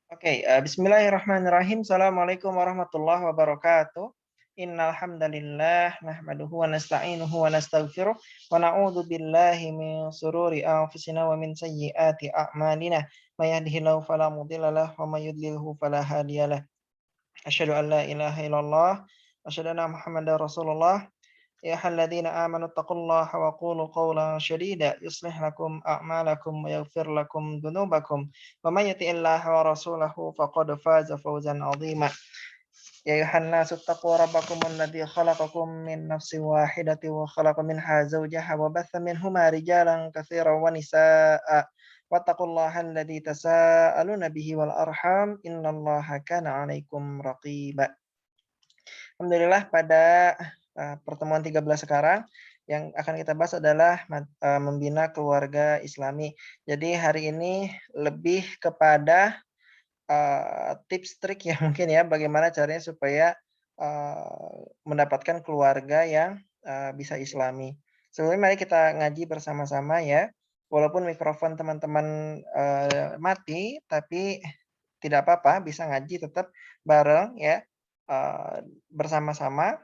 Oke, bismillahirrahmanirrahim. Assalamualaikum warahmatullahi wabarakatuh. Innal hamdalillah nahmaduhu wa nasta'inuhu wa nastaghfiruh wa na'udzu billahi min sururi anfusina wa min sayyiati a'malina. May yahdihillahu fala mudhilla lahu wa may yudlilhu fala hadiyalah. Asyhadu an la ilaha illallah wa asyhadu anna Muhammadar Rasulullah. يا أيها الذين آمنوا اتقوا الله وقولوا قولا سديدا يصلح لكم أعمالكم ويغفر لكم ذنوبكم ومن يطع الله ورسوله فقد فاز فوزا عظيما يا أيها الناس اتقوا ربكم الذي خلقكم من نفس واحدة وخلق منها زوجها وبث منهما رجالا كثيرا ونساء واتقوا الله الذي تساءلون به والأرحام إن الله كان عليكم رقيبا. Alhamdulillah pada, pertemuan 13 sekarang, yang akan kita bahas adalah membina keluarga Islami. Jadi hari ini lebih kepada, tips trik ya mungkin ya, bagaimana caranya supaya, mendapatkan keluarga yang, bisa Islami. Sebelumnya mari kita ngaji bersama-sama ya, walaupun mikrofon teman-teman, mati, tapi tidak apa-apa, bisa ngaji tetap bareng ya, bersama-sama.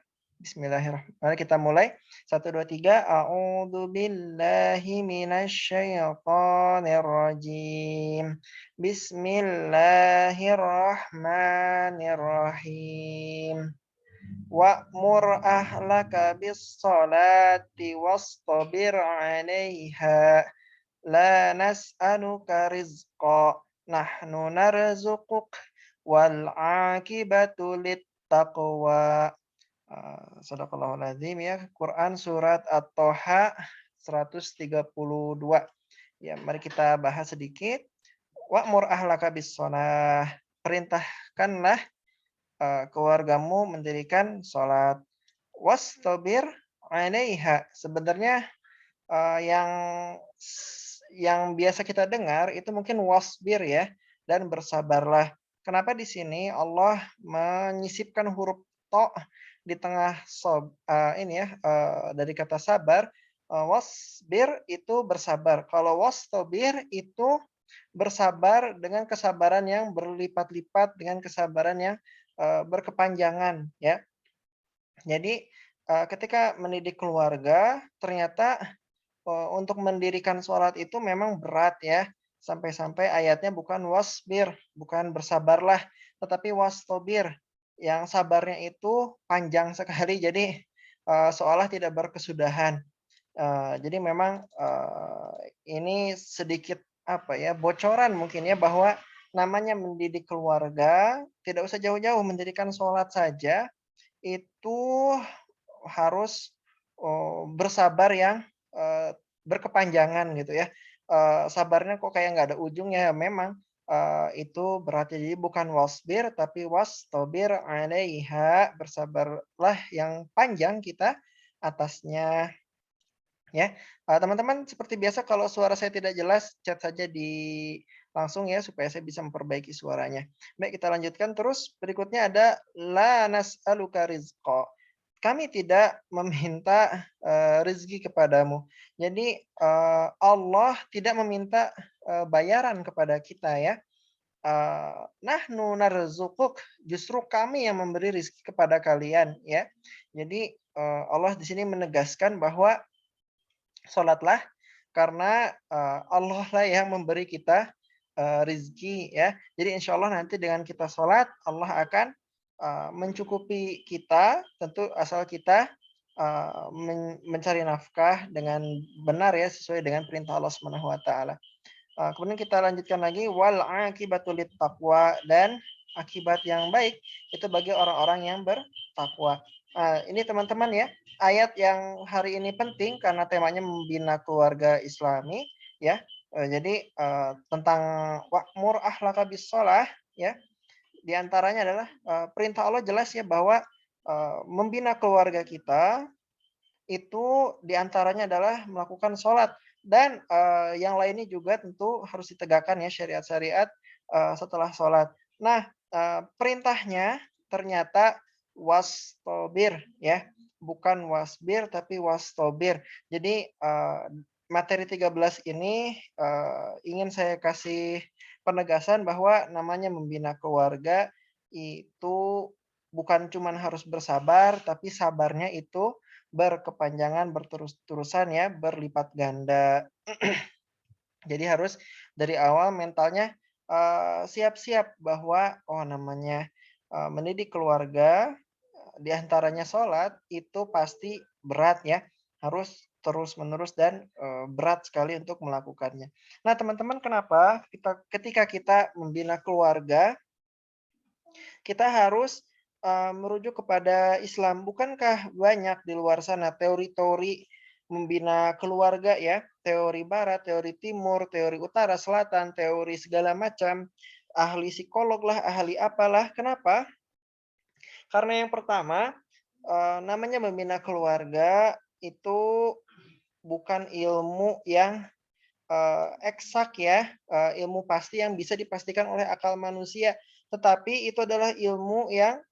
Mari kita mulai. 1, 2, 3. A'udzubillahi minasyaitonir rajim. Bismillahirrahmanirrahim. Wa'mur ahlaka bis-sholati wastabir 'alaiha. La nas'aluka rizqa, nahnu narzuquk wal 'aqibatu lit-taqwa. Shadaqallahul azim ya. Quran surat At-Toha 132. Ya, mari kita bahas sedikit. Wa'mur ahlaka bis-shalah. Perintahkanlah, keluargamu mendirikan salat. Wastabir 'alaiha. Sebenarnya, yang biasa kita dengar itu mungkin wasbir ya, dan bersabarlah. Kenapa di sini Allah menyisipkan huruf to di tengah ini ya, dari kata sabar, wasbir itu bersabar. Kalau wastabir itu bersabar dengan kesabaran yang berlipat-lipat, dengan kesabaran yang, berkepanjangan ya. Jadi, ketika mendidik keluarga ternyata untuk mendirikan sholat itu memang berat ya, sampai-sampai ayatnya bukan wasbir, bukan bersabarlah, tetapi wastobir, yang sabarnya itu panjang sekali, jadi, seolah tidak berkesudahan. Jadi memang, ini sedikit, apa ya, bocoran mungkin ya, bahwa namanya mendidik keluarga, tidak usah jauh-jauh, mendirikan sholat saja, itu harus, bersabar yang, berkepanjangan gitu ya. Sabarnya kok kayak nggak ada ujungnya, ya memang, itu berarti jadi bukan wasbir tapi wastobir 'alaiha, bersabarlah yang panjang kita atasnya, ya. Teman-teman seperti biasa kalau suara saya tidak jelas, chat saja langsung ya supaya saya bisa memperbaiki suaranya. Baik, kita lanjutkan terus, berikutnya ada la nas'aluka rizqa. Kami tidak meminta, rezeki kepadamu. Jadi, Allah tidak meminta, bayaran kepada kita ya. Nahnu narzuquk, justru kami yang memberi rezeki kepada kalian ya. Jadi, Allah di sini menegaskan bahwa salatlah karena, Allah lah yang memberi kita, rezeki ya. Jadi insya Allah nanti dengan kita salat, Allah akan, mencukupi kita, tentu asal kita, mencari nafkah dengan benar ya, sesuai dengan perintah Allah Subhanahu wa taala. Kemudian kita lanjutkan lagi, wal aqibatu taqwa, dan akibat yang baik itu bagi orang-orang yang bertakwa. Ini teman-teman ya, ayat yang hari ini penting karena temanya membina keluarga Islami ya. Jadi, tentang wa'mur ahlaka bis-shalah ya, di antaranya adalah, perintah Allah jelas ya bahwa, membina keluarga kita itu di antaranya adalah melakukan sholat dan, yang lainnya juga tentu harus ditegakkan ya syariat-syariat, setelah sholat. Nah, perintahnya ternyata wastobir ya, bukan wasbir tapi wastobir. Jadi, materi 13 ini, ingin saya kasih penegasan bahwa namanya membina keluarga itu bukan cuman harus bersabar, tapi sabarnya itu berkepanjangan, berterus-terusan ya, berlipat ganda. Jadi harus dari awal mentalnya, siap-siap bahwa, oh namanya, mendidik keluarga, di antaranya sholat, itu pasti berat ya, harus terus-menerus dan, berat sekali untuk melakukannya. Nah teman-teman kenapa ketika kita membina keluarga, kita harus, merujuk kepada Islam. Bukankah banyak di luar sana teori-teori membina keluarga ya, teori barat, teori timur, teori utara, selatan, teori segala macam, ahli psikolog lah, ahli apalah. Kenapa? Karena yang pertama, namanya membina keluarga itu bukan ilmu yang, eksak ya, ilmu pasti yang bisa dipastikan oleh akal manusia, tetapi itu adalah ilmu yang,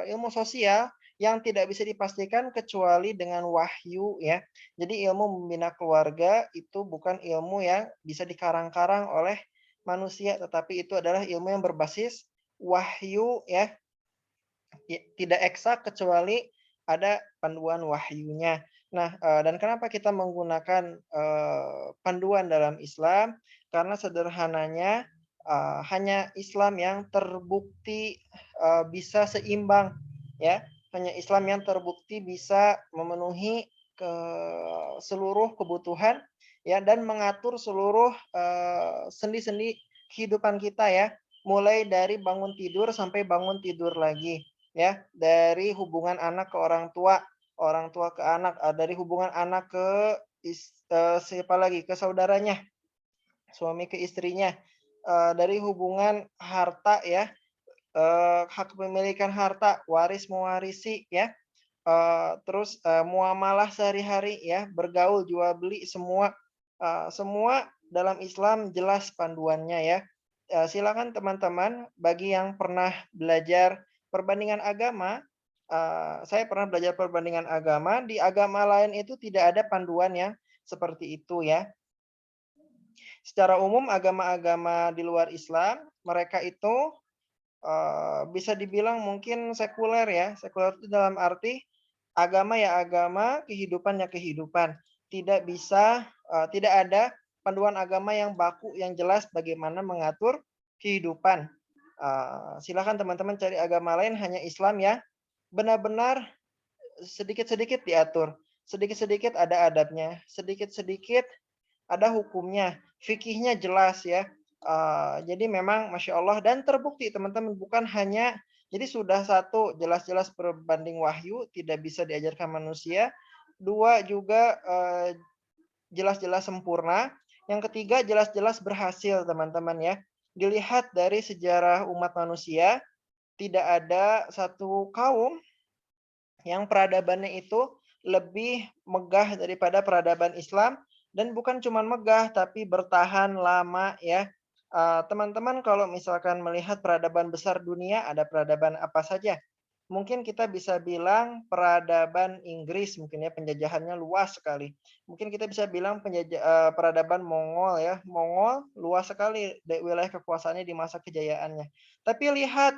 ilmu sosial yang tidak bisa dipastikan kecuali dengan wahyu ya. Jadi ilmu membina keluarga itu bukan ilmu yang bisa dikarang-karang oleh manusia, tetapi itu adalah ilmu yang berbasis wahyu ya. Tidak eksak kecuali ada panduan wahyunya. Nah, dan kenapa kita menggunakan, panduan dalam Islam, karena sederhananya, hanya Islam yang terbukti, bisa seimbang ya, hanya Islam yang terbukti bisa memenuhi seluruh kebutuhan ya, dan mengatur seluruh, sendi-sendi kehidupan kita ya, mulai dari bangun tidur sampai bangun tidur lagi. Ya, dari hubungan anak ke orang tua ke anak, dari hubungan anak ke siapa lagi, ke saudaranya, suami ke istrinya, dari hubungan harta ya, hak kepemilikan harta, waris mewarisi ya, terus, muamalah sehari-hari ya, bergaul, jual beli semua, semua dalam Islam jelas panduannya ya. Silakan teman-teman bagi yang pernah belajar perbandingan agama, saya pernah belajar perbandingan agama, di agama lain itu tidak ada panduan yang seperti itu ya. Secara umum agama-agama di luar Islam, mereka itu bisa dibilang mungkin sekuler ya. Sekuler itu dalam arti agama ya agama, kehidupan ya kehidupan. Tidak bisa, tidak ada panduan agama yang baku, yang jelas bagaimana mengatur kehidupan. Silakan teman-teman cari agama lain, hanya Islam ya benar-benar sedikit-sedikit diatur, sedikit-sedikit ada adabnya, sedikit-sedikit ada hukumnya, fikihnya jelas ya. Jadi memang Masya Allah dan terbukti teman-teman bukan hanya jadi sudah satu jelas-jelas berbanding wahyu tidak bisa diajarkan manusia, dua juga, jelas-jelas sempurna, yang ketiga jelas-jelas berhasil teman-teman ya. Dilihat dari sejarah umat manusia, tidak ada satu kaum yang peradabannya itu lebih megah daripada peradaban Islam dan bukan cuma megah tapi bertahan lama ya. Teman-teman kalau misalkan melihat peradaban besar dunia ada peradaban apa saja? Mungkin kita bisa bilang peradaban Inggris mungkin ya penjajahannya luas sekali. Mungkin kita bisa bilang peradaban Mongol ya. Mongol luas sekali wilayah kekuasaannya di masa kejayaannya. Tapi lihat,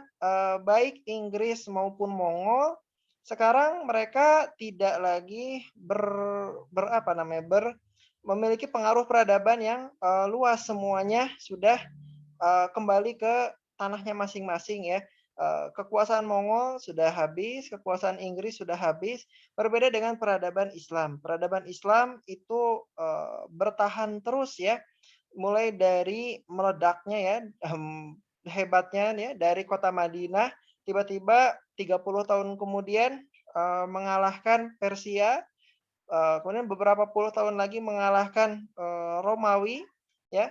baik Inggris maupun Mongol sekarang mereka tidak lagi apa namanya, memiliki pengaruh peradaban yang, luas, semuanya sudah, kembali ke tanahnya masing-masing ya. Kekuasaan Mongol sudah habis, kekuasaan Inggris sudah habis, berbeda dengan peradaban Islam. Peradaban Islam itu, bertahan terus ya, mulai dari meledaknya ya, hebatnya ya dari kota Madinah, tiba-tiba 30 tahun kemudian, mengalahkan Persia, kemudian beberapa puluh tahun lagi mengalahkan, Romawi, ya,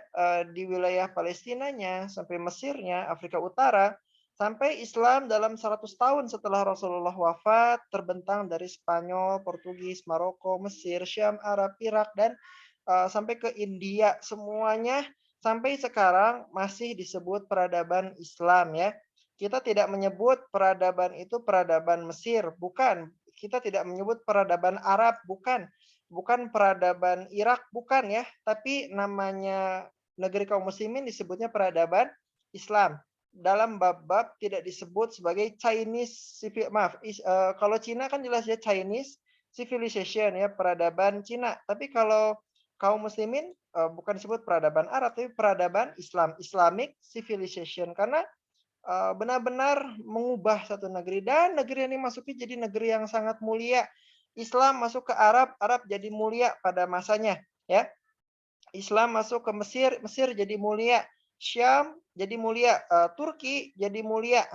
di wilayah Palestinanya, sampai Mesirnya, Afrika Utara, sampai Islam dalam 100 tahun setelah Rasulullah wafat, terbentang dari Spanyol, Portugis, Maroko, Mesir, Syam, Arab, Irak, dan, sampai ke India. Semuanya sampai sekarang masih disebut peradaban Islam ya. Kita tidak menyebut peradaban itu peradaban Mesir, bukan. Kita tidak menyebut peradaban Arab, bukan. bukan peradaban Irak, bukan ya, tapi namanya negeri kaum muslimin disebutnya peradaban Islam. Dalam bab-bab tidak disebut sebagai Chinese maaf, kalau Cina kan jelas ya Chinese civilization ya, peradaban Cina. Tapi kalau kaum muslimin, bukan disebut peradaban Arab, tapi peradaban Islam, Islamic civilization. Karena benar-benar mengubah satu negeri dan negeri yang dimasuki jadi negeri yang sangat mulia. Islam masuk ke Arab, Arab jadi mulia pada masanya, ya. Islam masuk ke Mesir, Mesir jadi mulia. Syam jadi mulia, Turki jadi mulia.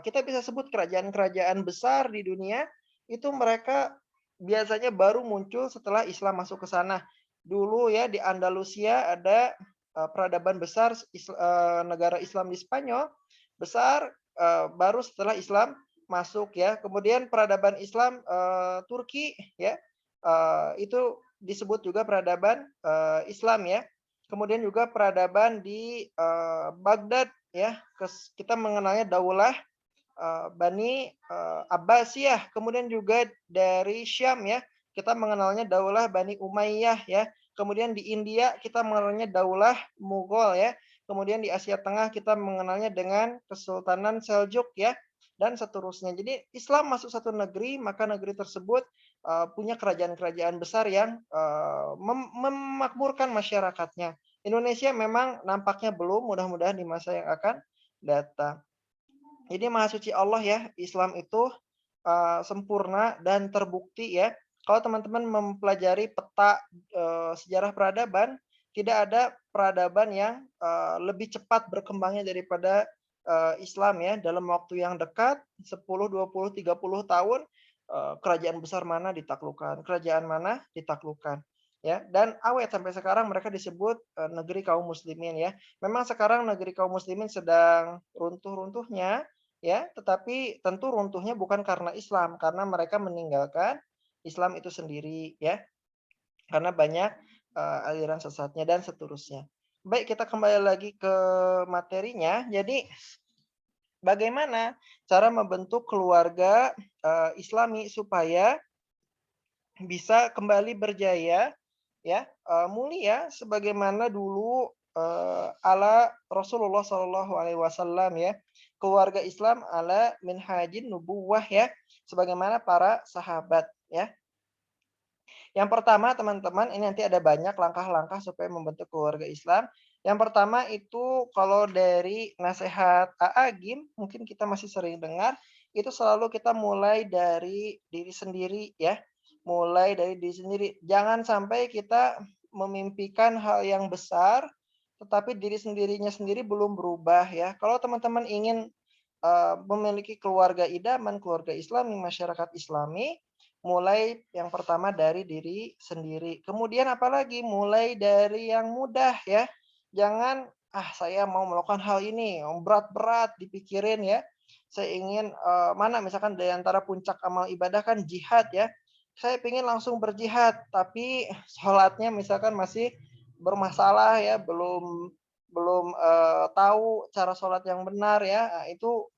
Kita bisa sebut kerajaan-kerajaan besar di dunia itu mereka biasanya baru muncul setelah Islam masuk ke sana. Dulu ya di Andalusia ada peradaban besar negara Islam di Spanyol besar baru setelah Islam masuk ya. Kemudian peradaban Islam Turki ya itu disebut juga peradaban Islam ya. Kemudian juga peradaban di Baghdad ya. Kita mengenalnya Daulah Bani Abbasiyah. Kemudian juga dari Syam ya, kita mengenalnya Daulah Bani Umayyah ya. Kemudian di India kita mengenalnya Daulah Mughal ya. Kemudian di Asia Tengah kita mengenalnya dengan Kesultanan Seljuk ya dan seterusnya. Jadi Islam masuk satu negeri, maka negeri tersebut punya kerajaan-kerajaan besar yang memakmurkan masyarakatnya. Indonesia memang nampaknya belum, mudah-mudahan di masa yang akan datang. Jadi Maha Suci Allah ya, Islam itu sempurna dan terbukti ya. Kalau teman-teman mempelajari peta sejarah peradaban, tidak ada peradaban yang lebih cepat berkembangnya daripada Islam ya. Dalam waktu yang dekat, 10, 20, 30 tahun, kerajaan besar mana ditaklukkan, kerajaan mana ditaklukkan. Ya, dan awet sampai sekarang mereka disebut negeri kaum muslimin ya. Memang sekarang negeri kaum muslimin sedang runtuh-runtuhnya, ya, tetapi tentu runtuhnya bukan karena Islam, karena mereka meninggalkan Islam itu sendiri ya, karena banyak aliran sesatnya dan seterusnya. Baik, kita kembali lagi ke materinya. Jadi bagaimana cara membentuk keluarga Islami supaya bisa kembali berjaya ya, mulia sebagaimana dulu ala Rasulullah Shallallahu alaihi wasallam ya. Keluarga Islam ala minhajin nubuwah ya, sebagaimana para sahabat ya. Yang pertama teman-teman, ini nanti ada banyak langkah-langkah supaya membentuk keluarga Islam. Yang pertama itu kalau dari nasihat A'agim, mungkin kita masih sering dengar, itu selalu kita mulai dari diri sendiri ya. Mulai dari diri sendiri. Jangan sampai kita memimpikan hal yang besar, tetapi diri sendirinya sendiri belum berubah ya. Kalau teman-teman ingin memiliki keluarga idaman, keluarga Islami, masyarakat Islami, mulai yang pertama dari diri sendiri. Kemudian apalagi mulai dari yang mudah ya. Jangan, saya mau melakukan hal ini, yang berat-berat dipikirin ya. Saya ingin, mana misalkan dari antara puncak amal ibadah kan jihad ya. Saya ingin langsung berjihad, tapi sholatnya misalkan masih bermasalah ya, belum belum, tahu cara sholat yang benar ya, itu,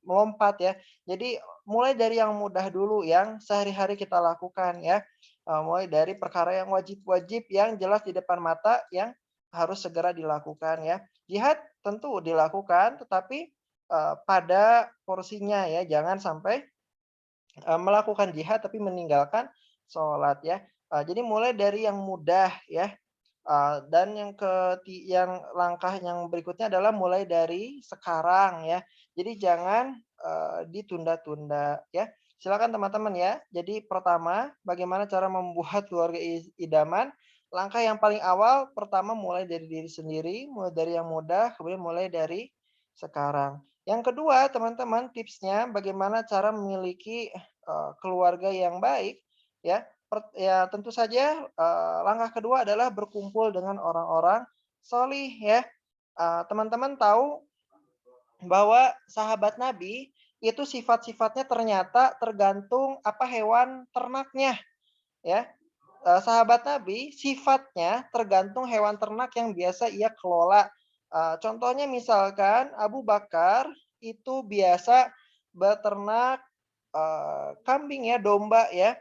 melompat ya. Jadi mulai dari yang mudah dulu yang sehari-hari kita lakukan ya, mulai dari perkara yang wajib-wajib yang jelas di depan mata yang harus segera dilakukan ya. Jihad tentu dilakukan tetapi, pada porsinya ya, jangan sampai, melakukan jihad tapi meninggalkan sholat ya. Jadi mulai dari yang mudah ya, dan yang langkah yang berikutnya adalah mulai dari sekarang ya. Jadi jangan, ditunda-tunda ya. Silakan teman-teman ya. Jadi pertama, bagaimana cara membuat keluarga idaman, langkah yang paling awal pertama mulai dari diri sendiri, mulai dari yang mudah, kemudian mulai dari sekarang. Yang kedua, teman-teman, tipsnya bagaimana cara memiliki, keluarga yang baik ya. Ya tentu saja, langkah kedua adalah berkumpul dengan orang-orang sholih ya. Teman-teman tahu bahwa sahabat Nabi itu sifat-sifatnya ternyata tergantung apa hewan ternaknya ya. Sahabat Nabi sifatnya tergantung hewan ternak yang biasa ia kelola. Contohnya misalkan Abu Bakar itu biasa beternak, kambing ya, domba ya.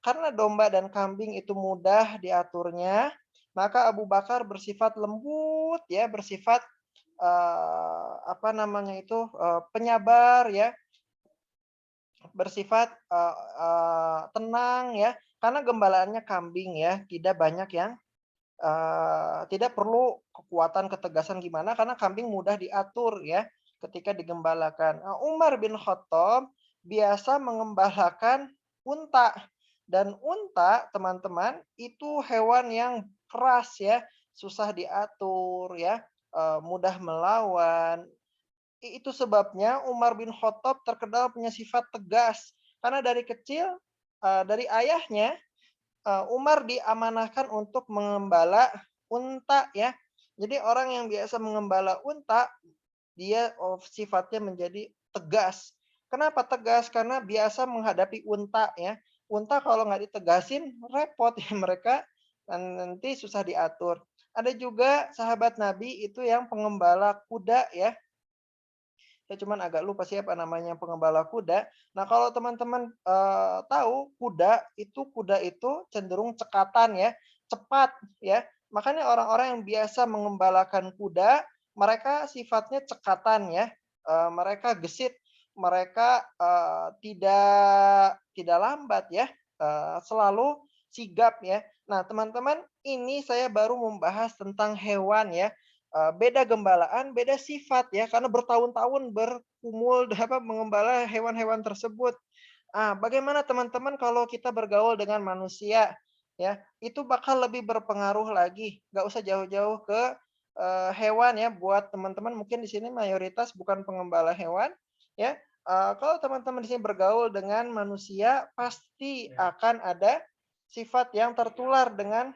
karena domba dan kambing itu mudah diaturnya, maka Abu Bakar bersifat lembut ya, bersifat, apa namanya itu, penyabar ya, bersifat, tenang ya, karena gembalaannya kambing ya, tidak banyak yang tidak perlu kekuatan, ketegasan gimana, karena kambing mudah diatur ya, ketika digembalakan. Umar bin Khattab biasa mengembalakan unta, dan unta, teman-teman, itu hewan yang keras ya, susah diatur ya, mudah melawan. Itu sebabnya Umar bin Khattab terkenal punya sifat tegas, karena dari kecil, dari ayahnya, Umar diamanahkan untuk mengembala unta ya. Jadi orang yang biasa mengembala unta, dia sifatnya menjadi tegas. Kenapa tegas? Karena biasa menghadapi unta ya. Unta kalau nggak ditegasin repot ya mereka, dan nanti susah diatur. Ada juga sahabat Nabi itu yang pengembala kuda ya. Saya cuman agak lupa siapa namanya pengembala kuda. Nah, kalau teman-teman, tahu kuda itu cenderung cekatan ya, cepat ya. Makanya orang-orang yang biasa mengembalakan kuda, mereka sifatnya cekatan ya, mereka gesit, mereka, tidak lambat ya, selalu sigap ya. Nah, teman-teman, ini saya baru membahas tentang hewan ya. Beda gembalaan, beda sifat ya, karena bertahun-tahun berkumul apa, mengembala hewan-hewan tersebut. Bagaimana teman-teman kalau kita bergaul dengan manusia, ya, itu bakal lebih berpengaruh lagi, nggak usah jauh-jauh ke, hewan ya, buat teman-teman mungkin di sini mayoritas bukan pengembala hewan, ya, kalau teman-teman di sini bergaul dengan manusia, pasti akan ada sifat yang tertular dengan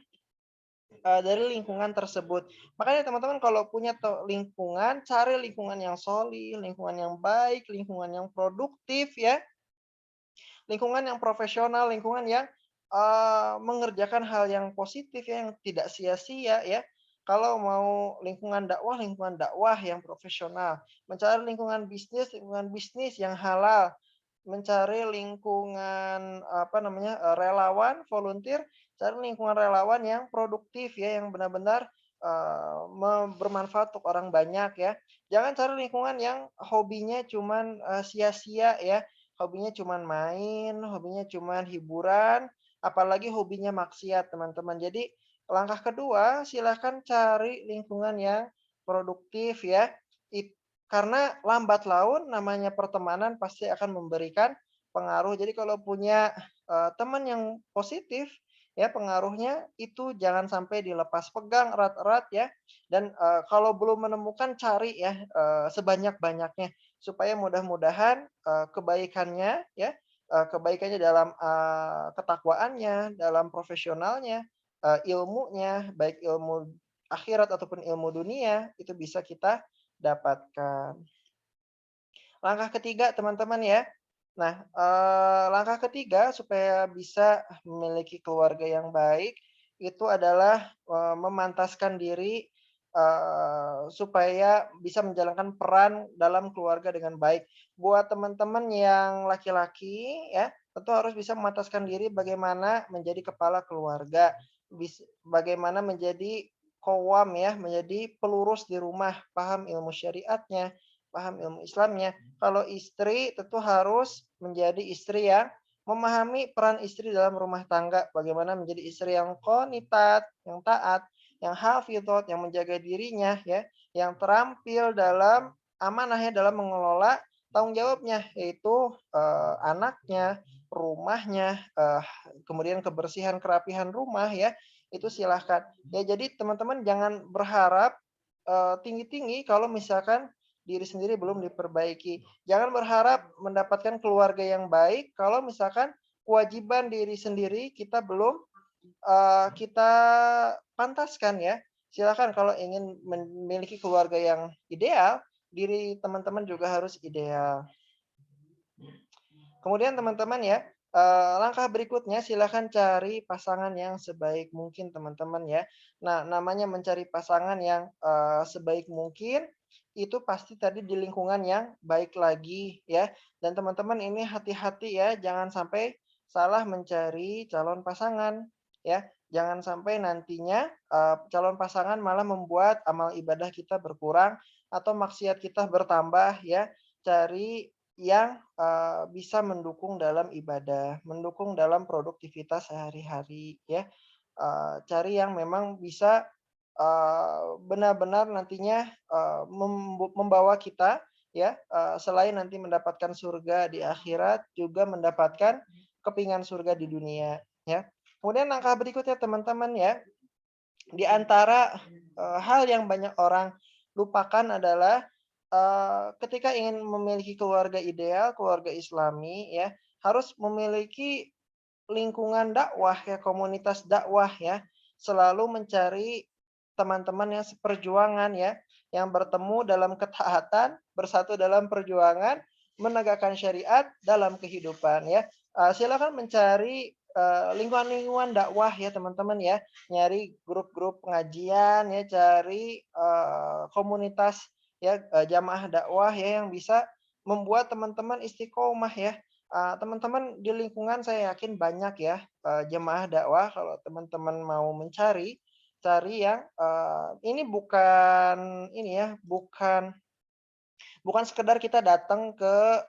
dari lingkungan tersebut. Makanya teman-teman kalau punya lingkungan, cari lingkungan yang solid, lingkungan yang baik, lingkungan yang produktif ya, lingkungan yang profesional, lingkungan yang, mengerjakan hal yang positif ya, yang tidak sia-sia ya. Kalau mau lingkungan dakwah yang profesional. Mencari lingkungan bisnis yang halal. Mencari lingkungan, apa namanya, relawan, volunteer, cari lingkungan relawan yang produktif ya, yang benar-benar, bermanfaat untuk orang banyak ya. Jangan cari lingkungan yang hobinya cuman, sia-sia ya, hobinya cuman main, hobinya cuman hiburan, apalagi hobinya maksiat, teman-teman. Jadi langkah kedua, silakan cari lingkungan yang produktif ya, karena lambat laun namanya pertemanan pasti akan memberikan pengaruh. Jadi kalau punya, teman yang positif, ya pengaruhnya itu jangan sampai dilepas pegang erat-erat ya, dan, kalau belum menemukan cari ya, sebanyak-banyaknya supaya mudah-mudahan, kebaikannya dalam, ketakwaannya, dalam profesionalnya, ilmunya, baik ilmu akhirat ataupun ilmu dunia, itu bisa kita dapatkan. Langkah ketiga teman-teman ya. Nah, langkah ketiga supaya bisa memiliki keluarga yang baik, itu adalah, memantaskan diri, supaya bisa menjalankan peran dalam keluarga dengan baik. Buat teman-teman yang laki-laki ya, tentu harus bisa memantaskan diri bagaimana menjadi kepala keluarga, bagaimana menjadi qawwam ya, menjadi pelurus di rumah, paham ilmu syariatnya, paham ilmu Islamnya. Kalau istri tentu harus menjadi istri yang memahami peran istri dalam rumah tangga, bagaimana menjadi istri yang qanitat, yang taat, yang hafidhot, yang menjaga dirinya ya, yang terampil dalam amanahnya dalam mengelola tanggung jawabnya, yaitu, anaknya, rumahnya, kemudian kebersihan, kerapihan rumah ya, itu silahkan. Ya jadi teman-teman jangan berharap, tinggi-tinggi kalau misalkan diri sendiri belum diperbaiki. Jangan berharap mendapatkan keluarga yang baik kalau misalkan kewajiban diri sendiri kita belum, kita pantaskan ya. Silakan kalau ingin memiliki keluarga yang ideal, diri teman-teman juga harus ideal. Kemudian teman-teman ya, langkah berikutnya silakan cari pasangan yang sebaik mungkin teman-teman ya. Nah, namanya mencari pasangan yang, sebaik mungkin, itu pasti tadi di lingkungan yang baik lagi ya. Dan teman-teman ini hati-hati ya, jangan sampai salah mencari calon pasangan, ya. Jangan sampai nantinya, calon pasangan malah membuat amal ibadah kita berkurang atau maksiat kita bertambah ya. Cari yang, bisa mendukung dalam ibadah, mendukung dalam produktivitas sehari-hari ya. Cari yang memang bisa, benar-benar nantinya, membawa kita ya, selain nanti mendapatkan surga di akhirat, juga mendapatkan kepingan surga di dunia, ya. Kemudian langkah berikutnya teman-teman ya, di antara, hal yang banyak orang lupakan adalah, ketika ingin memiliki keluarga ideal, keluarga Islami ya, harus memiliki lingkungan dakwah ya, komunitas dakwah ya, selalu mencari teman-teman yang seperjuangan ya, yang bertemu dalam ketaatan, bersatu dalam perjuangan, menegakkan syariat dalam kehidupan ya. Silakan mencari, lingkungan-lingkungan dakwah ya teman-teman ya, nyari grup-grup pengajian ya, cari, komunitas ya, jamaah dakwah ya, yang bisa membuat teman-teman istiqomah ya. Teman-teman di lingkungan saya yakin banyak ya, jemaah dakwah kalau teman-teman mau mencari, cari yang, ini bukan ini ya, bukan sekedar kita datang ke,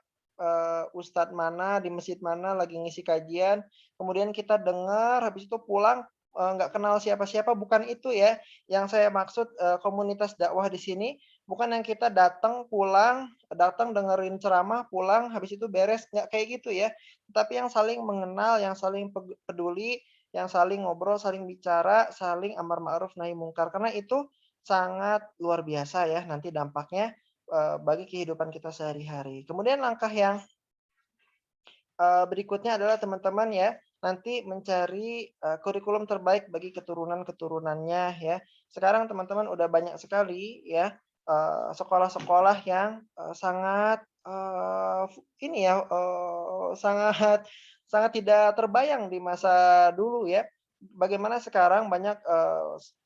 ustadz mana, di masjid mana lagi ngisi kajian, kemudian kita dengar, habis itu pulang, nggak kenal siapa-siapa, bukan itu ya. Yang saya maksud, komunitas dakwah di sini, bukan yang kita datang, pulang, datang dengerin ceramah, pulang, habis itu beres, nggak kayak gitu ya. Tapi yang saling mengenal, yang saling peduli, yang saling ngobrol, saling bicara, saling amar ma'ruf nahi mungkar. Karena itu sangat luar biasa ya nanti dampaknya bagi kehidupan kita sehari-hari. Kemudian langkah yang, berikutnya adalah teman-teman ya, nanti mencari, kurikulum terbaik bagi keturunan-keturunannya ya. Sekarang teman-teman udah banyak sekali ya, sekolah-sekolah yang, sangat, ini ya, sangat sangat tidak terbayang di masa dulu ya. Bagaimana sekarang banyak,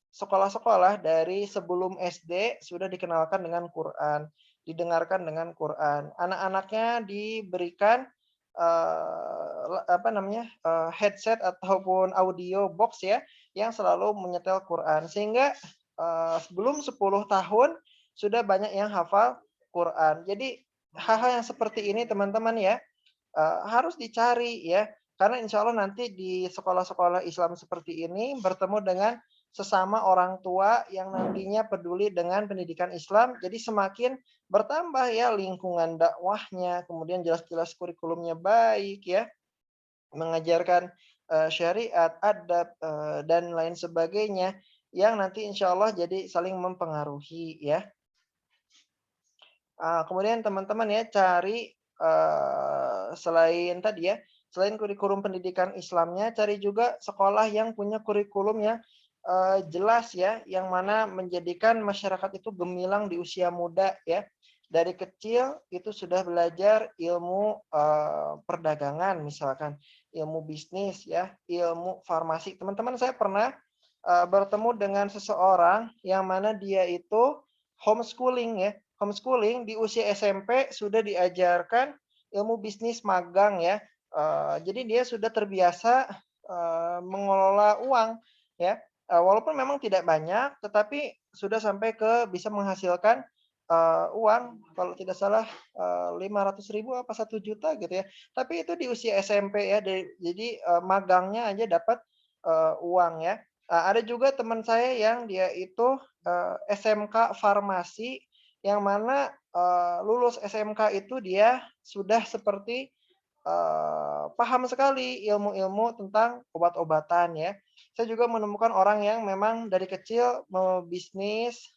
sekolah-sekolah dari sebelum SD sudah dikenalkan dengan Quran, didengarkan dengan Quran. Anak-anaknya diberikan, apa namanya, headset ataupun audio box ya, yang selalu menyetel Quran. Sehingga, sebelum 10 tahun sudah banyak yang hafal Quran. Jadi hal-hal yang seperti ini teman-teman ya, harus dicari ya, karena insya Allah nanti di sekolah-sekolah Islam seperti ini bertemu dengan sesama orang tua yang nantinya peduli dengan pendidikan Islam, jadi semakin bertambah ya lingkungan dakwahnya, kemudian jelas-jelas kurikulumnya baik ya, mengajarkan, syariat, adab, dan lain sebagainya, yang nanti insya Allah jadi saling mempengaruhi ya. Kemudian teman-teman ya cari, selain tadi ya, selain kurikulum pendidikan Islamnya, cari juga sekolah yang punya kurikulum yang, jelas ya, yang mana menjadikan masyarakat itu gemilang di usia muda ya. Dari kecil itu sudah belajar ilmu, perdagangan misalkan, ilmu bisnis ya, ilmu farmasi. Teman-teman saya pernah, bertemu dengan seseorang yang mana dia itu homeschooling ya. Homeschooling di usia SMP sudah diajarkan ilmu bisnis magang ya, jadi dia sudah terbiasa, mengelola uang ya, walaupun memang tidak banyak, tetapi sudah sampai ke bisa menghasilkan, uang kalau tidak salah, 500.000 apa 1 juta gitu ya. Tapi itu di usia SMP ya, jadi, magangnya aja dapat, uang ya. Ada juga teman saya yang dia itu, SMK farmasi yang mana, lulus SMK itu dia sudah seperti, paham sekali ilmu-ilmu tentang obat-obatan ya. Saya juga menemukan orang yang memang dari kecil mau bisnis,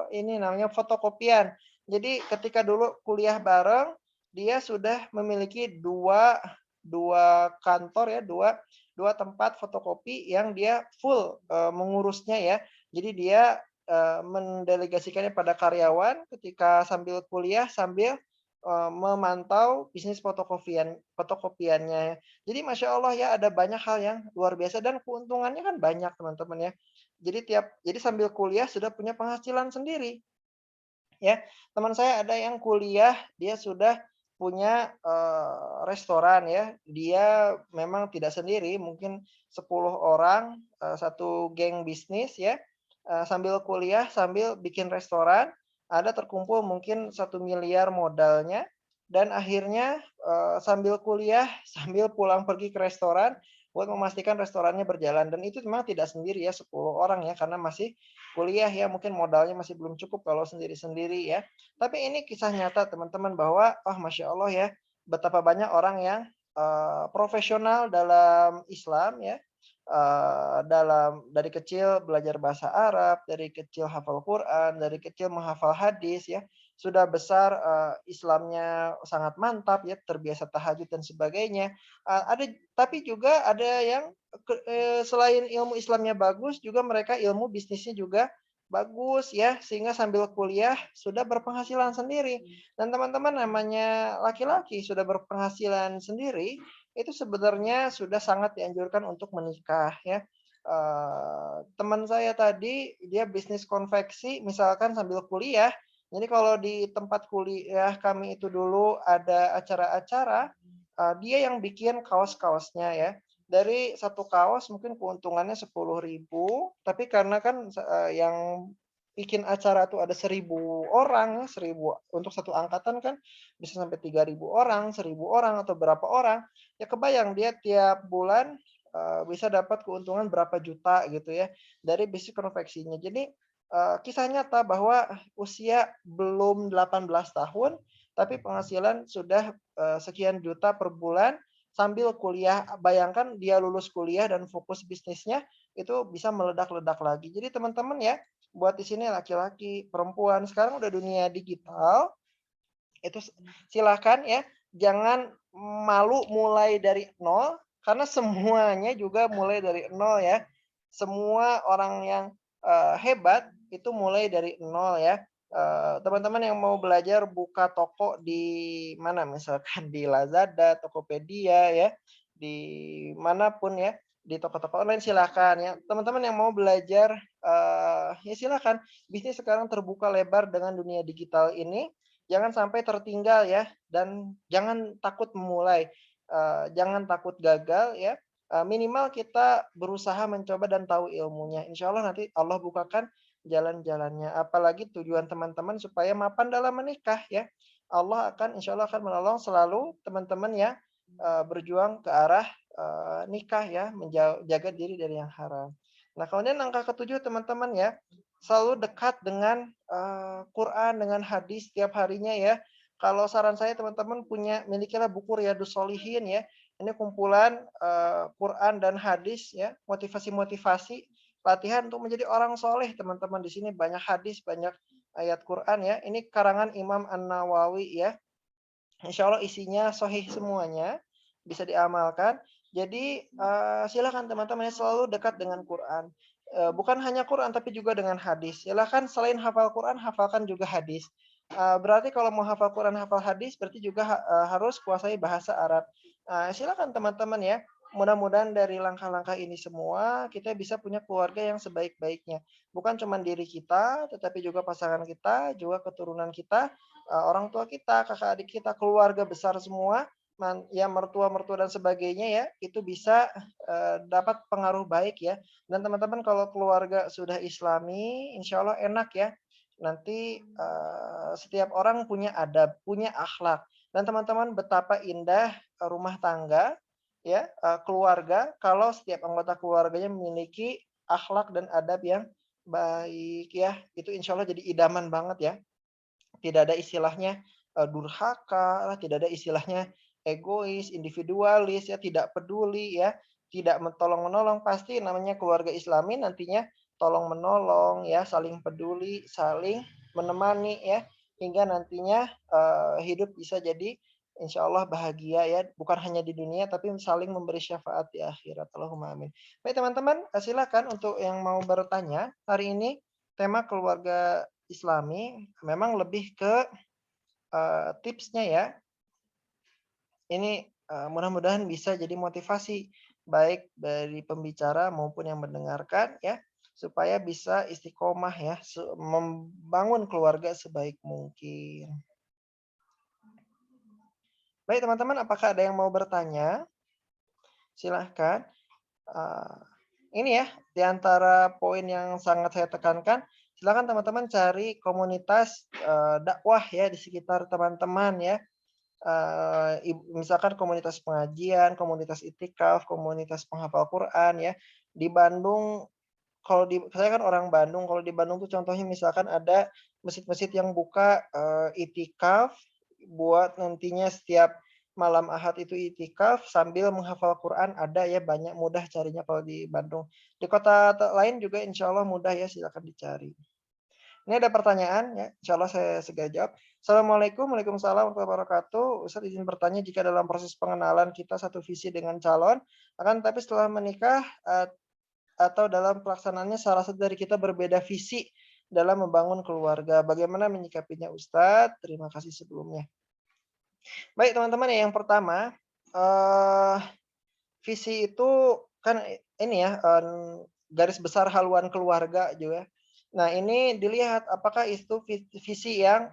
ini namanya fotokopian. Jadi ketika dulu kuliah bareng, dia sudah memiliki dua dua kantor ya, dua dua tempat fotokopi yang dia full, mengurusnya ya. Jadi dia, mendelegasikannya pada karyawan ketika sambil kuliah, sambil, memantau bisnis fotokopiannya. Jadi Masya Allah ya ada banyak hal yang luar biasa dan keuntungannya kan banyak teman-teman ya. Jadi sambil kuliah sudah punya penghasilan sendiri ya. Teman saya ada yang kuliah, dia sudah punya, restoran ya, dia memang tidak sendiri, mungkin 10 orang, satu geng bisnis ya, sambil kuliah, sambil bikin restoran, ada terkumpul mungkin 1 miliar modalnya, dan akhirnya, sambil kuliah, sambil pulang pergi ke restoran, buat memastikan restorannya berjalan, dan itu memang tidak sendiri ya, 10 orang ya, karena masih kuliah ya, mungkin modalnya masih belum cukup kalau sendiri-sendiri ya. Tapi ini kisah nyata teman-teman bahwa, oh Masya Allah ya, betapa banyak orang yang, profesional dalam Islam ya, dari kecil belajar bahasa Arab, dari kecil hafal Quran, dari kecil menghafal hadis ya, sudah besar, Islamnya sangat mantap ya, terbiasa tahajud dan sebagainya. Tapi juga ada yang selain ilmu Islamnya bagus, juga mereka ilmu bisnisnya juga bagus ya, sehingga sambil kuliah sudah berpenghasilan sendiri. Dan teman-teman namanya laki-laki sudah berpenghasilan sendiri, itu sebenarnya sudah sangat dianjurkan untuk menikah ya. Teman saya tadi dia bisnis konveksi misalkan sambil kuliah. Jadi kalau di tempat kuliah kami itu dulu ada acara-acara, dia yang bikin kaos-kaosnya ya. Dari satu kaos mungkin keuntungannya 10.000, tapi karena kan yang bikin acara tuh ada 1.000 orang, 1.000 untuk satu angkatan kan bisa sampai 3.000 orang, 1.000 orang atau berapa orang. Ya kebayang dia tiap bulan, bisa dapat keuntungan berapa juta gitu ya, dari bisnis konveksinya. Jadi, kisah nyata bahwa usia belum 18 tahun, tapi penghasilan sudah, sekian juta per bulan sambil kuliah. Bayangkan dia lulus kuliah dan fokus bisnisnya, itu bisa meledak-ledak lagi. Jadi teman-teman ya, buat di sini laki-laki, perempuan, sekarang udah dunia digital, itu silakan ya, jangan malu mulai dari nol, karena semuanya juga mulai dari nol ya. Semua orang yang, hebat itu mulai dari nol ya. Teman-teman yang mau belajar buka toko di mana, misalkan di Lazada, Tokopedia ya, di manapun ya, di toko-toko online silakan ya. Teman-teman yang mau belajar, ya silakan. Bisnis sekarang terbuka lebar dengan dunia digital ini. Jangan sampai tertinggal ya, dan jangan takut memulai, jangan takut gagal ya, minimal kita berusaha mencoba dan tahu ilmunya. Insya Allah nanti Allah bukakan jalan-jalannya. Apalagi tujuan teman-teman supaya mapan dalam menikah ya. Allah akan insya Allah akan menolong selalu teman-teman ya, berjuang ke arah, nikah ya, jaga diri dari yang haram. Nah, kemudian angka ketujuh teman-teman ya, selalu dekat dengan, Quran, dengan hadis setiap harinya ya. Kalau saran saya teman-teman milikilah buku Riyadhus Shalihin ya. Ini kumpulan, Quran dan hadis ya, motivasi-motivasi, latihan untuk menjadi orang soleh teman-teman. Di sini banyak hadis, banyak ayat Quran ya. Ini karangan Imam An-Nawawi ya. Insya Allah isinya sahih semuanya, bisa diamalkan. Jadi, silakan teman-teman ya selalu dekat dengan Quran. Bukan hanya Quran tapi juga dengan hadis. Silakan selain hafal Quran, hafalkan juga hadis. Berarti kalau mau hafal Quran, hafal hadis berarti juga harus kuasai bahasa Arab. Silakan teman-teman ya, mudah-mudahan dari langkah-langkah ini semua kita bisa punya keluarga yang sebaik-baiknya. Bukan cuma diri kita, tetapi juga pasangan kita, juga keturunan kita, orang tua kita, kakak adik kita, keluarga besar semua, ya mertua-mertua dan sebagainya ya, itu bisa, dapat pengaruh baik ya. Dan teman-teman kalau keluarga sudah Islami, insya Allah enak ya. Nanti, setiap orang punya adab, punya akhlak. Dan teman-teman betapa indah, rumah tangga ya, keluarga kalau setiap anggota keluarganya memiliki akhlak dan adab yang baik ya. Itu insya Allah jadi idaman banget ya. Tidak ada istilahnya, durhaka, tidak ada istilahnya egois, individualis, ya, tidak peduli ya, tidak tolong-menolong. Pasti namanya keluarga Islami nantinya tolong-menolong ya, saling peduli, saling menemani ya, hingga nantinya, hidup bisa jadi insya Allah bahagia ya, bukan hanya di dunia tapi saling memberi syafaat di akhirat. Allahumma amin. Baik teman-teman, silakan untuk yang mau bertanya, hari ini tema keluarga Islami memang lebih ke, tipsnya ya. Ini, mudah-mudahan bisa jadi motivasi baik dari pembicara maupun yang mendengarkan ya, supaya bisa istiqomah ya, membangun keluarga sebaik mungkin. Baik teman-teman, apakah ada yang mau bertanya? Silahkan. Eee, ini ya, di antara poin yang sangat saya tekankan, silakan teman-teman cari komunitas, dakwah ya di sekitar teman-teman ya. Misalkan komunitas pengajian, komunitas iktikaf, komunitas penghafal Quran ya. Di Bandung, kalau di saya kan orang Bandung, kalau di Bandung tuh contohnya misalkan ada masjid-masjid yang buka, iktikaf buat nantinya setiap malam Ahad itu iktikaf sambil menghafal Quran, ada ya, banyak, mudah carinya kalau di Bandung. Di kota lain juga insya Allah mudah ya, silakan dicari. Ini ada pertanyaan ya, insya Allah saya segera jawab. Assalamualaikum, waalaikumsalam warahmatullahi wabarakatuh. Ustaz izin bertanya, jika dalam proses pengenalan kita satu visi dengan calon, akan tapi setelah menikah, atau dalam pelaksanaannya salah satu dari kita berbeda visi dalam membangun keluarga. Bagaimana menyikapinya Ustadz? Terima kasih sebelumnya. Baik teman-teman ya, yang pertama, eee, visi itu kan ini ya, garis besar haluan keluarga juga. Nah ini dilihat apakah itu visi yang,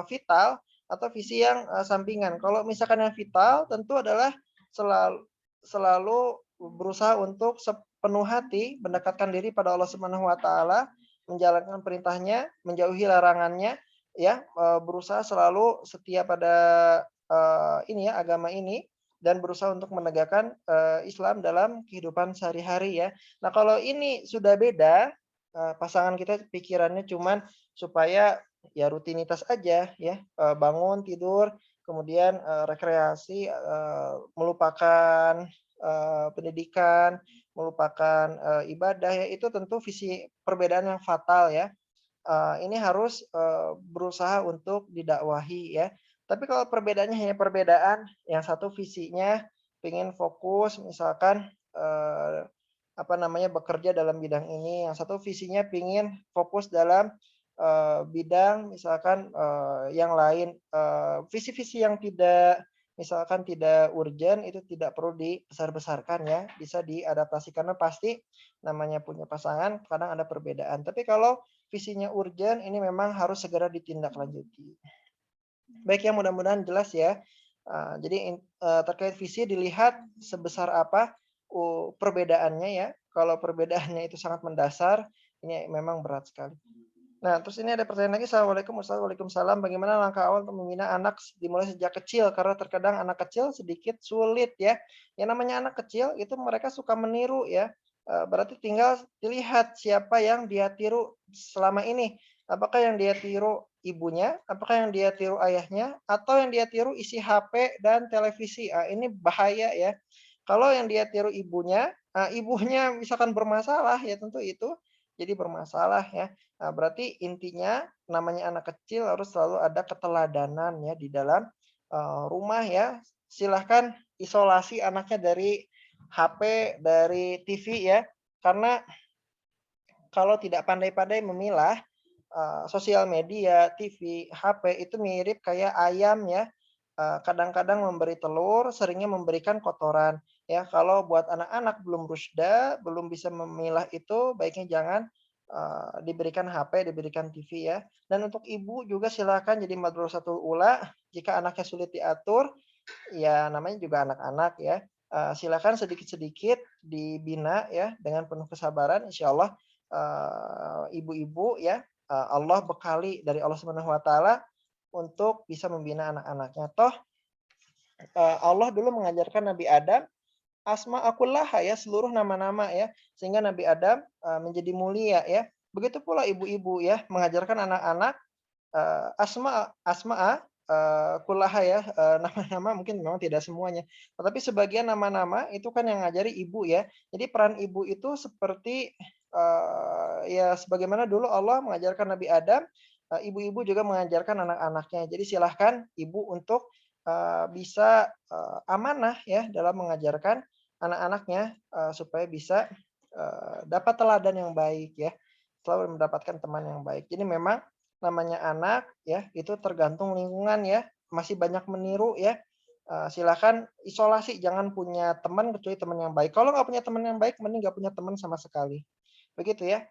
vital atau visi yang, sampingan. Kalau misalkan yang vital tentu adalah selalu selalu berusaha untuk sepenuh hati mendekatkan diri pada Allah Subhanahu wa taala, menjalankan perintahnya, menjauhi larangannya, ya, berusaha selalu setia pada, ini ya, agama ini dan berusaha untuk menegakkan, Islam dalam kehidupan sehari-hari ya. Nah kalau ini sudah beda, pasangan kita pikirannya cuman supaya ya rutinitas aja ya, bangun, tidur, kemudian, rekreasi, melupakan, pendidikan, melupakan, ibadah ya, itu tentu visi perbedaan yang fatal ya. Ini harus, berusaha untuk didakwahi ya. Tapi kalau perbedaannya hanya perbedaan, yang satu visinya pengen fokus misalkan, apa namanya, bekerja dalam bidang ini, yang satu visinya pengen fokus dalam, bidang misalkan, yang lain, visi-visi yang tidak misalkan tidak urgen itu tidak perlu dibesar-besarkan ya, bisa diadaptasi karena pasti namanya punya pasangan kadang ada perbedaan. Tapi kalau visinya urgen, ini memang harus segera ditindaklanjuti. Baik ya, mudah-mudahan jelas ya. Jadi terkait visi dilihat sebesar apa, perbedaannya ya. Kalau perbedaannya itu sangat mendasar, ini memang berat sekali. Nah, terus ini ada pertanyaan lagi. Assalamualaikum Ustaz. Waalaikumsalam. Bagaimana langkah awal untuk membina anak dimulai sejak kecil? Karena terkadang anak kecil sedikit sulit ya. Yang namanya anak kecil itu mereka suka meniru ya. Berarti tinggal dilihat siapa yang dia tiru selama ini. Apakah yang dia tiru ibunya, apakah yang dia tiru ayahnya, atau yang dia tiru isi HP dan televisi. Ini bahaya ya. Kalau yang dia tiru ibunya, ibunya misalkan bermasalah ya tentu itu jadi bermasalah ya. Berarti intinya namanya anak kecil harus selalu ada keteladanan ya di dalam, rumah ya. Silahkan isolasi anaknya dari HP, dari TV ya. Karena kalau tidak pandai-pandai memilah, sosial media, TV, HP itu mirip kayak ayam ya, kadang-kadang memberi telur, seringnya memberikan kotoran. Ya, kalau buat anak-anak belum rusda, belum bisa memilah itu, baiknya jangan, diberikan HP, diberikan TV ya. Dan untuk ibu juga silakan jadi madrasatul ula, jika anaknya sulit diatur, ya namanya juga anak-anak ya, silakan sedikit-sedikit dibina ya, dengan penuh kesabaran insyaallah, ibu-ibu ya, Allah bekali dari Allah Subhanahu wa taala untuk bisa membina anak-anaknya. Toh, Allah dulu mengajarkan Nabi Adam asma'akullaha ya, seluruh nama-nama ya, sehingga Nabi Adam, menjadi mulia ya. Begitu pula ibu-ibu ya, mengajarkan anak-anak, asma'a, kullaha ya, nama-nama mungkin memang tidak semuanya, tetapi sebagian nama-nama itu kan yang ngajari ibu ya. Jadi peran ibu itu seperti, ya sebagaimana dulu Allah mengajarkan Nabi Adam, ibu-ibu juga mengajarkan anak-anaknya. Jadi silahkan ibu untuk, bisa, amanah ya dalam mengajarkan anak-anaknya, supaya bisa, dapat teladan yang baik ya, selalu mendapatkan teman yang baik. Jadi memang namanya anak ya, itu tergantung lingkungan ya, masih banyak meniru ya, silakan isolasi, jangan punya teman kecuali teman yang baik. Kalau nggak punya teman yang baik, mending nggak punya teman sama sekali. Begitu ya.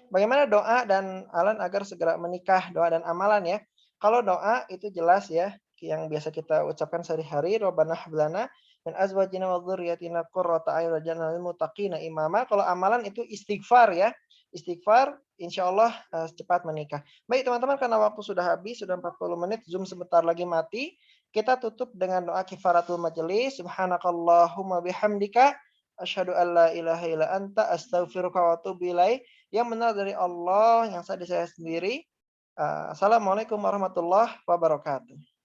Bagaimana doa dan amalan agar segera menikah, doa dan amalan ya. Kalau doa itu jelas ya, yang biasa kita ucapkan sehari-hari, Rabbana hab lana min azwajina wa dzurriyyatina qurrata a'yun waj'alna lil muttaqina imama. Kalau amalan itu istighfar ya. Istighfar insyaallah cepat menikah. Baik teman-teman, karena waktu sudah habis, sudah 40 menit, Zoom sebentar lagi mati. Kita tutup dengan doa kifaratul majelis. Subhanakallahumma bihamdika asyhadu an la ilaha illa anta astaghfiruka wa atubu ilaik. Yang benar dari Allah, yang saya sendiri. Assalamualaikum warahmatullahi wabarakatuh.